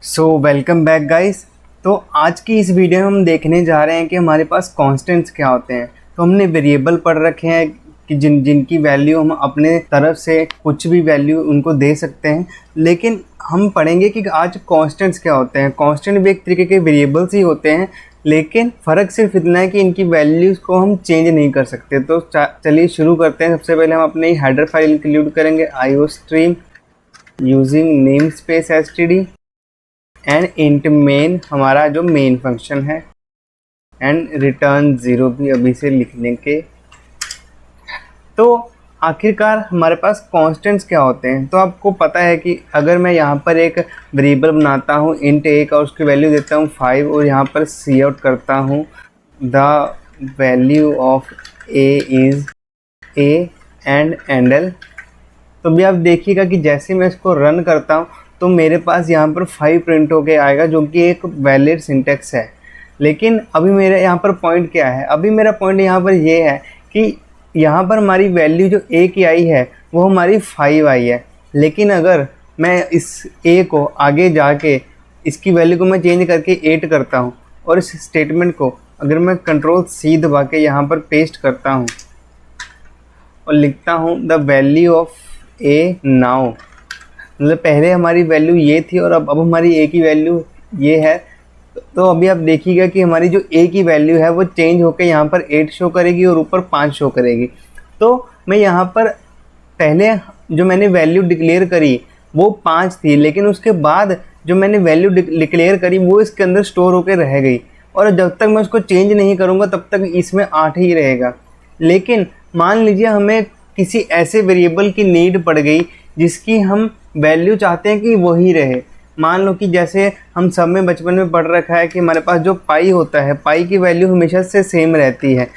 Welcome back guys. तो आज की इस वीडियो में हम देखने जा रहे हैं कि हमारे पास कांस्टेंट्स क्या होते हैं। तो हमने वेरिएबल पढ़ रखे हैं कि जिनकी वैल्यू हम अपने तरफ से कुछ भी वैल्यू उनको दे सकते हैं, लेकिन हम पढ़ेंगे कि आज कांस्टेंट्स क्या होते हैं। कांस्टेंट भी एक तरीके के वेरिएबल्स ही होते हैं, लेकिन फ़र्क सिर्फ इतना है कि इनकी वैल्यूज़ को हम चेंज नहीं कर सकते। तो चलिए शुरू करते हैं। सबसे पहले हम अपनी हेडर फाइल इंक्लूड करेंगे iostream using name space std and int main, हमारा जो मेन फंक्शन है, एंड रिटर्न 0 भी अभी से लिखने के। तो आखिरकार हमारे पास कांस्टेंट्स क्या होते हैं। तो आपको पता है कि अगर मैं यहाँ पर एक वेरिएबल बनाता हूँ इंट a का, उसकी वैल्यू देता हूँ 5 और यहाँ पर सी आउट करता हूँ the value of a is a and एंडल, तो भी आप देखिएगा कि जैसे मैं इसको रन करता हूँ तो मेरे पास यहाँ पर 5 प्रिंट होके आएगा, जो कि एक वैलिड सिंटेक्स है। लेकिन अभी मेरे यहाँ पर पॉइंट क्या है, अभी मेरा पॉइंट यहाँ पर ये है कि यहाँ पर हमारी वैल्यू जो a की आई है वो हमारी 5 आई है। लेकिन अगर मैं इस a को आगे जाके इसकी वैल्यू को मैं चेंज करके 8 करता हूँ और इस स्टेटमेंट को अगर मैं Ctrl+C दबा के यहाँ पर पेस्ट करता हूँ और लिखता हूँ the value of a now, मतलब पहले हमारी वैल्यू ये थी और अब हमारी a की वैल्यू ये है। तो अभी आप देखिएगा कि हमारी जो a की वैल्यू है वो चेंज होकर यहाँ पर 8 शो करेगी और ऊपर 5 शो करेगी। तो मैं यहाँ पर पहले जो मैंने वैल्यू डिक्लेयर करी वो 5 थी, लेकिन उसके बाद जो मैंने वैल्यू डिक्लेयर करी वो इसके अंदर स्टोर होकर रह गई, और जब तक मैं उसको चेंज नहीं करूँगा तब तक इसमें 8 ही रहेगा। लेकिन मान लीजिए हमें किसी ऐसे वेरिएबल की नीड पड़ गई जिसकी हम वैल्यू चाहते हैं कि वही रहे। मान लो कि जैसे हम सब में बचपन में पढ़ रखा है कि हमारे पास जो पाई होता है, पाई की वैल्यू हमेशा से सेम रहती है।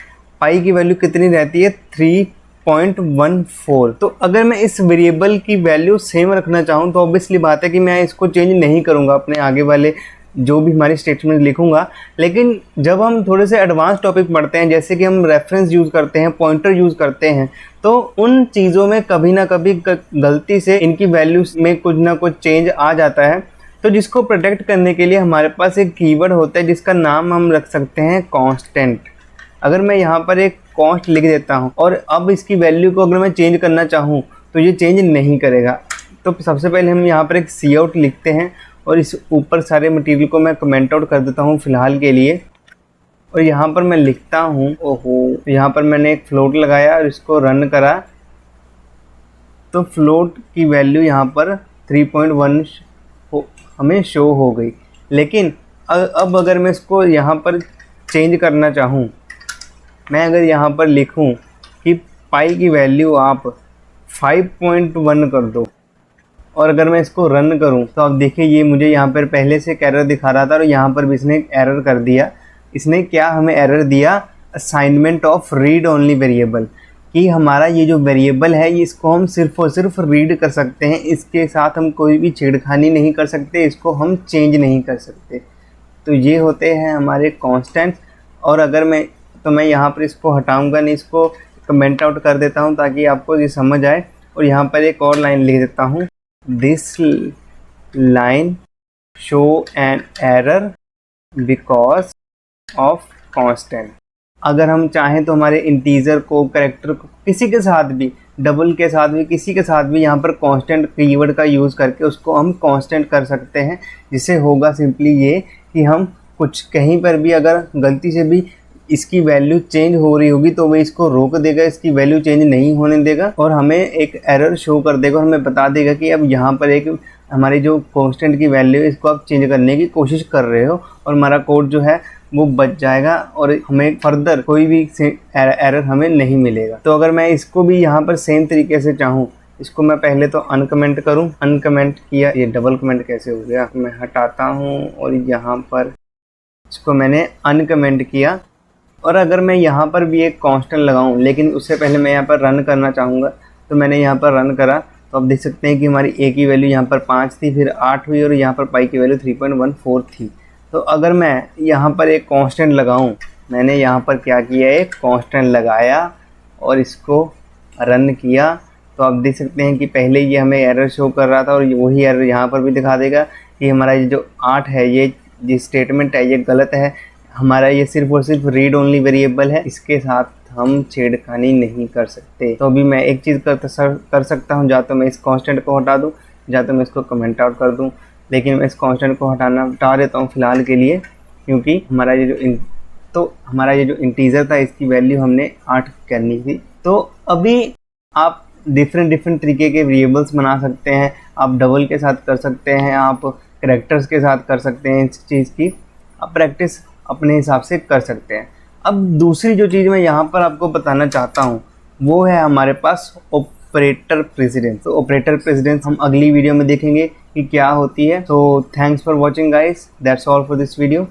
पाई की वैल्यू कितनी रहती है? 3.14। तो अगर मैं इस वेरिएबल की वैल्यू सेम रखना चाहूँ तो ऑब्वियसली बात है कि मैं इसको चेंज नहीं करूँगा अपने आगे वाले जो भी हमारी स्टेटमेंट लिखूंगा। लेकिन जब हम थोड़े से एडवांस टॉपिक पढ़ते हैं, जैसे कि हम रेफरेंस यूज़ करते हैं, पॉइंटर यूज़ करते हैं, तो उन चीज़ों में कभी ना कभी गलती से इनकी वैल्यूज़ में कुछ ना कुछ चेंज आ जाता है। तो जिसको प्रोटेक्ट करने के लिए हमारे पास एक कीवर्ड होता है जिसका नाम हम रख सकते हैं कांस्टेंट। अगर मैं यहाँ पर एक कॉन्स्ट लिख देता हूँ और अब इसकी वैल्यू को अगर मैं चेंज करना चाहूँ तो ये चेंज नहीं करेगा। तो सबसे पहले हम यहाँ पर एक सी आउट लिखते हैं और इस ऊपर सारे मटेरियल को मैं कमेंट आउट कर देता हूँ फ़िलहाल के लिए। और यहाँ पर मैं लिखता हूँ, ओहो, यहाँ पर मैंने एक फ्लोट लगाया और इसको रन करा तो फ्लोट की वैल्यू यहाँ पर 3.1 हमें शो हो गई। लेकिन अब अगर मैं इसको यहाँ पर चेंज करना चाहूँ, मैं अगर यहाँ पर लिखूँ कि पाई की वैल्यू आप 5.1 कर दो और अगर मैं इसको रन करूं तो अब देखिए ये मुझे यहाँ पर पहले से एक एरर दिखा रहा था और यहाँ पर भी इसने एक एरर कर दिया। इसने क्या हमें एरर दिया? Assignment of read only variable, कि हमारा ये जो वेरिएबल है इसको हम सिर्फ और सिर्फ रीड कर सकते हैं, इसके साथ हम कोई भी छेड़खानी नहीं कर सकते, इसको हम चेंज नहीं कर सकते। तो ये होते हैं हमारे कॉन्स्टेंट्स। और अगर मैं यहाँ पर इसको हटाऊँगा नहीं, इसको कमेंट आउट कर देता हूँ ताकि आपको ये समझ आए। और यहाँ पर एक और लाइन लिख देता हूँ, This line show an error because of constant। अगर हम चाहें तो हमारे इंटीजर को, कैरेक्टर को, किसी के साथ भी, डबल के साथ भी, किसी के साथ भी यहाँ पर कांस्टेंट कीवर्ड का यूज़ करके उसको हम कांस्टेंट कर सकते हैं। जिससे होगा सिंपली ये कि हम कुछ कहीं पर भी अगर गलती से भी इसकी वैल्यू चेंज हो रही होगी तो वो इसको रोक देगा, इसकी वैल्यू चेंज नहीं होने देगा और हमें एक एरर शो कर देगा और हमें बता देगा कि अब यहाँ पर एक हमारी जो कांस्टेंट की वैल्यू है इसको आप चेंज करने की कोशिश कर रहे हो, और हमारा कोड जो है वो बच जाएगा और हमें फर्दर कोई भी एरर हमें नहीं मिलेगा। तो अगर मैं इसको भी यहाँ पर सेम तरीके से चाहूँ, इसको मैं पहले तो अनकमेंट करूँ, अनकमेंट किया, ये डबल कमेंट कैसे हो गया, मैं हटाता हूँ और यहाँ पर इसको मैंने अनकमेंट किया। और अगर मैं यहाँ पर भी एक कांस्टेंट लगाऊं, लेकिन उससे पहले मैं यहाँ पर रन करना चाहूँगा, तो मैंने यहाँ पर रन करा तो आप देख सकते हैं कि हमारी a की वैल्यू यहाँ पर 5 थी, फिर 8 हुई और यहाँ पर पाई की वैल्यू 3.14 थी। तो अगर मैं यहाँ पर एक कांस्टेंट लगाऊं, मैंने यहाँ पर क्या किया, एक कांस्टेंट लगाया और इसको रन किया, तो आप देख सकते हैं कि पहले ये हमें एरर शो कर रहा था और वही एरर यहाँ पर भी दिखा देगा कि हमारा ये जो 8 है, ये स्टेटमेंट है, ये गलत है। हमारा ये सिर्फ और सिर्फ रीड ओनली वेरिएबल है, इसके साथ हम छेड़खानी नहीं कर सकते। तो अभी मैं एक चीज़ कर सकता हूँ, या तो मैं इस कांस्टेंट को हटा दूँ, या तो मैं इसको कमेंट आउट कर दूँ। लेकिन मैं इस कांस्टेंट को हटा देता हूँ फ़िलहाल के लिए, क्योंकि हमारा ये जो इंटीजर था इसकी वैल्यू हमने 8 करनी थी। तो अभी आप डिफरेंट तरीके के वेरिएबल्स बना सकते हैं। आप डबल के साथ कर सकते हैं, आप कैरेक्टर्स के साथ कर सकते हैं। इस चीज़ की आप प्रैक्टिस अपने हिसाब से कर सकते हैं। अब दूसरी जो चीज़ मैं यहाँ पर आपको बताना चाहता हूँ वो है हमारे पास ऑपरेटर प्रेसिडेंस। तो ऑपरेटर प्रेसिडेंस हम अगली वीडियो में देखेंगे कि क्या होती है। तो thanks for watching guys, that's all for this video.